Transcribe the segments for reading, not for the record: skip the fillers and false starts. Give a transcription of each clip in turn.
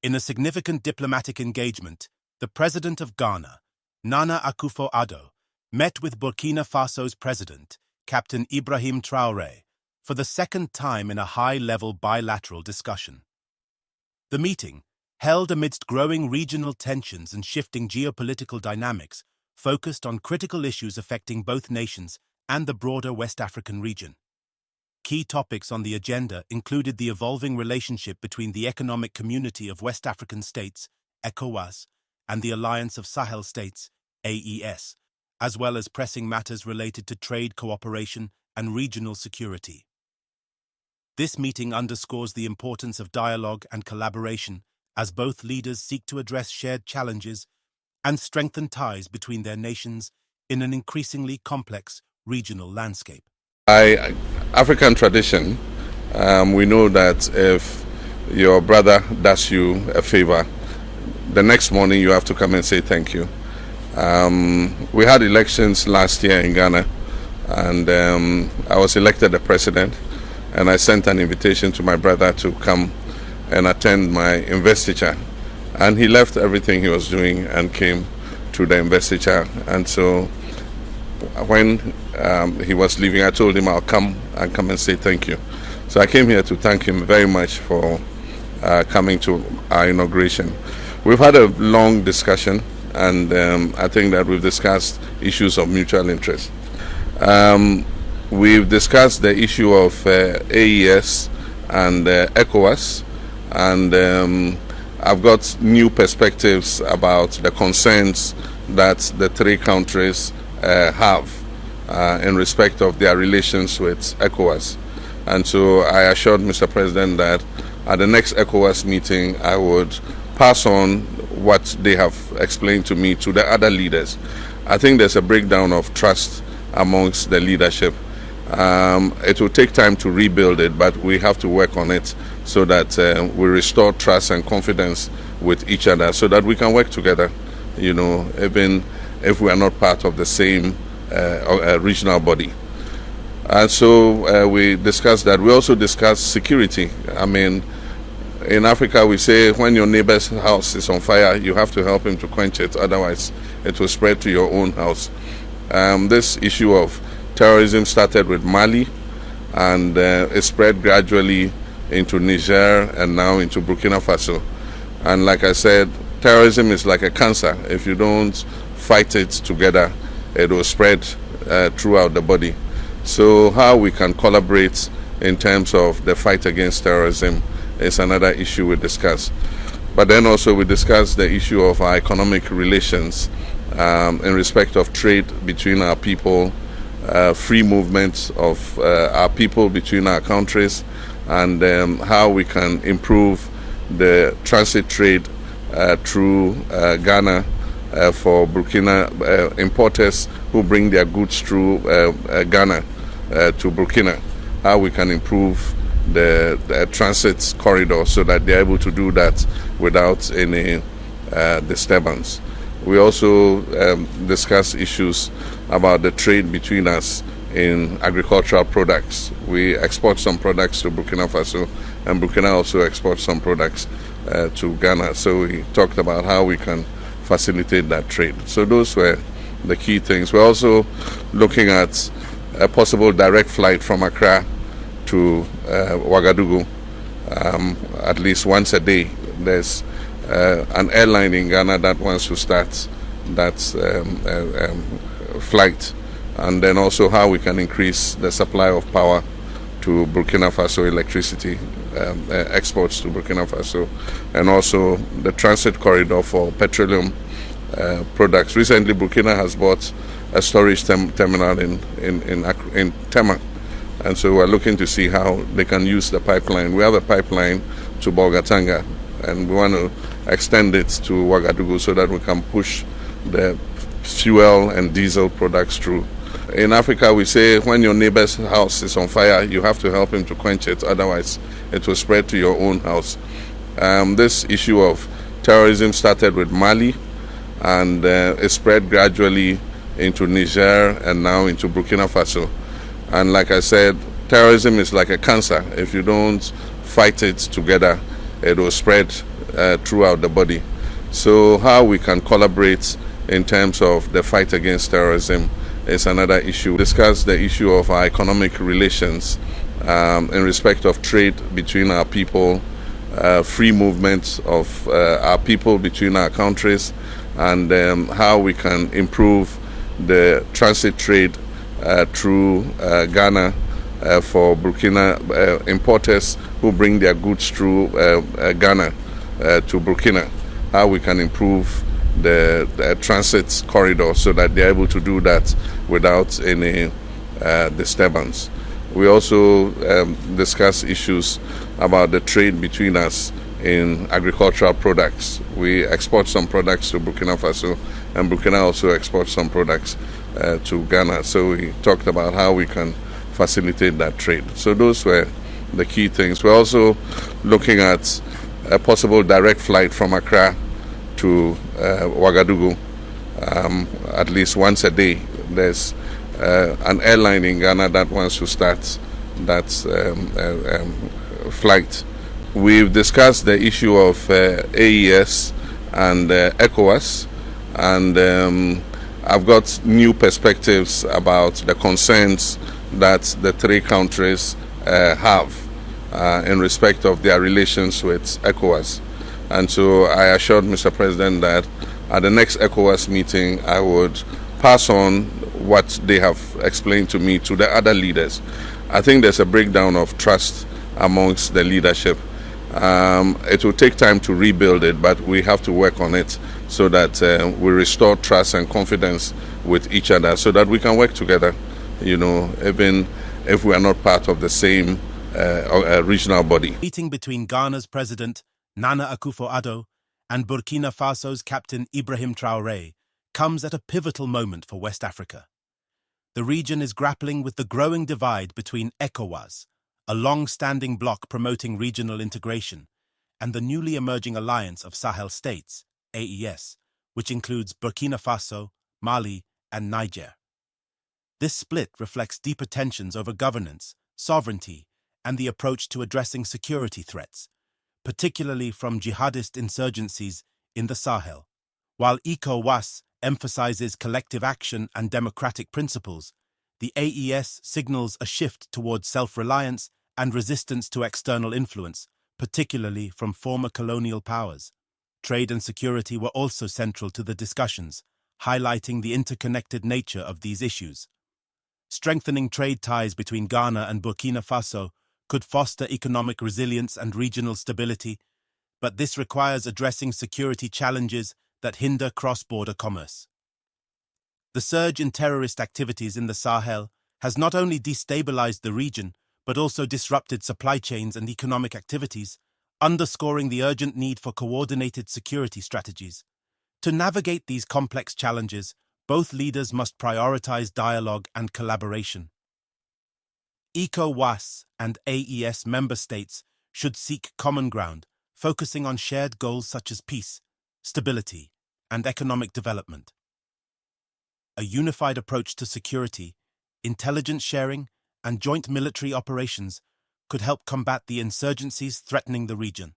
In a significant diplomatic engagement, the President of Ghana, Nana Akufo-Addo, met with Burkina Faso's President, Captain Ibrahim Traoré, for the second time in a high-level bilateral discussion. The meeting, held amidst growing regional tensions and shifting geopolitical dynamics, focused on critical issues affecting both nations and the broader West African region. Key topics on the agenda included the evolving relationship between the Economic Community of West African States, ECOWAS, and the Alliance of Sahel States, AES, as well as pressing matters related to trade cooperation and regional security. This meeting underscores the importance of dialogue and collaboration as both leaders seek to address shared challenges and strengthen ties between their nations in an increasingly complex regional landscape. By African tradition, we know that if your brother does you a favor, the next morning you have to come and say thank you. We had elections last year in Ghana, and I was elected the president, and I sent an invitation to my brother to come and attend my investiture. And he left everything he was doing and came to the investiture. And so when he was leaving, I told him I'll come and say thank you. So I came here to thank him very much for coming to our inauguration. We've had a long discussion, and I think that we've discussed issues of mutual interest. We've discussed the issue of AES and ECOWAS, and I've got new perspectives about the concerns that the three countries have in respect of their relations with ECOWAS. And so I assured Mr. President that at the next ECOWAS meeting I would pass on what they have explained to me to the other leaders. I think there's a breakdown of trust amongst the leadership. It will take time to rebuild it, but we have to work on it so that we restore trust and confidence with each other so that we can work together, even if we are not part of the same regional body. And so we discussed that. We also discussed security. I mean, in Africa we say when your neighbor's house is on fire, you have to help him to quench it, otherwise it will spread to your own house. This issue of terrorism started with Mali, and it spread gradually into Niger and now into Burkina Faso. And like I said, terrorism is like a cancer. If you don't fight it together, it will spread throughout the body. So how we can collaborate in terms of the fight against terrorism is another issue we discussed. But then also we discussed the issue of our economic relations in respect of trade between our people, free movement of our people between our countries, and how we can improve the transit trade through Ghana for Burkina importers who bring their goods through Ghana to Burkina, how we can improve the transit corridor so that they're able to do that without any disturbance. We also discuss issues about the trade between us in agricultural products. We export some products to Burkina Faso, and Burkina also exports some products to Ghana. So we talked about how we can facilitate that trade. So those were the key things. We're also looking at a possible direct flight from Accra to Ouagadougou at least once a day. There's an airline in Ghana that wants to start that flight, and then also how we can increase the supply of power to Burkina Faso, electricity exports to Burkina Faso, and also the transit corridor for petroleum products. Recently, Burkina has bought a storage terminal in Tema, and so we're looking to see how they can use the pipeline. We have a pipeline to Bolgatanga, and we want to extend it to Ouagadougou so that we can push the fuel and diesel products through. In Africa we say when your neighbor's house is on fire, you have to help him to quench it, otherwise it will spread to your own house. This issue of terrorism started with Mali, and it spread gradually into Niger and now into Burkina Faso. And like I said, terrorism is like a cancer. If you don't fight it together, it will spread throughout the body. So how we can collaborate in terms of the fight against terrorism is another issue. We discussed the issue of our economic relations in respect of trade between our people, free movement of our people between our countries, and how we can improve the transit trade through Ghana for Burkina importers who bring their goods through Ghana to Burkina. How we can improve the transit corridor so that they're able to do that without any disturbance. We also discuss issues about the trade between us in agricultural products. We export some products to Burkina Faso, and Burkina also exports some products to Ghana. So we talked about how we can facilitate that trade. So those were the key things. We're also looking at a possible direct flight from Accra to Ouagadougou at least once a day. There's an airline in Ghana that wants to start that flight. We've discussed the issue of AES and ECOWAS, and I've got new perspectives about the concerns that the three countries have in respect of their relations with ECOWAS. And so I assured Mr. President that at the next ECOWAS meeting, I would pass on what they have explained to me to the other leaders. I think there's a breakdown of trust amongst the leadership. It will take time to rebuild it, but we have to work on it so that we restore trust and confidence with each other so that we can work together, even if we are not part of the same regional body. Meeting between Ghana's President Nana Akufo-Addo and Burkina Faso's Captain Ibrahim Traoré comes at a pivotal moment for West Africa. The region is grappling with the growing divide between ECOWAS, a long-standing bloc promoting regional integration, and the newly emerging Alliance of Sahel States, AES, which includes Burkina Faso, Mali, and Niger. This split reflects deeper tensions over governance, sovereignty, and the approach to addressing security threats, particularly from jihadist insurgencies in the Sahel. While ECOWAS emphasizes collective action and democratic principles, the AES signals a shift towards self-reliance and resistance to external influence, particularly from former colonial powers. Trade and security were also central to the discussions, highlighting the interconnected nature of these issues. Strengthening trade ties between Ghana and Burkina Faso could foster economic resilience and regional stability, but this requires addressing security challenges that hinder cross-border commerce. The surge in terrorist activities in the Sahel has not only destabilized the region, but also disrupted supply chains and economic activities, underscoring the urgent need for coordinated security strategies. To navigate these complex challenges, both leaders must prioritize dialogue and collaboration. ECOWAS and AES member states should seek common ground, focusing on shared goals such as peace, stability, and economic development. A unified approach to security, intelligence sharing, and joint military operations could help combat the insurgencies threatening the region.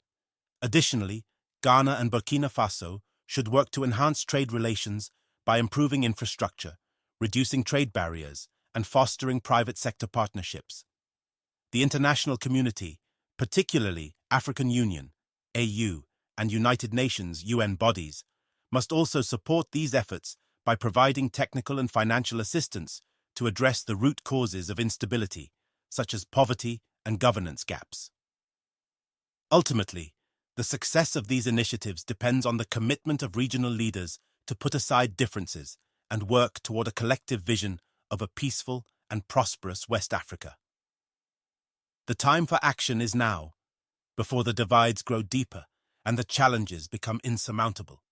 Additionally, Ghana and Burkina Faso should work to enhance trade relations by improving infrastructure, reducing trade barriers, and fostering private sector partnerships. The international community, particularly African Union, AU, and United Nations UN bodies, must also support these efforts by providing technical and financial assistance to address the root causes of instability, such as poverty and governance gaps. Ultimately, the success of these initiatives depends on the commitment of regional leaders to put aside differences and work toward a collective vision of a peaceful and prosperous West Africa. The time for action is now, before the divides grow deeper and the challenges become insurmountable.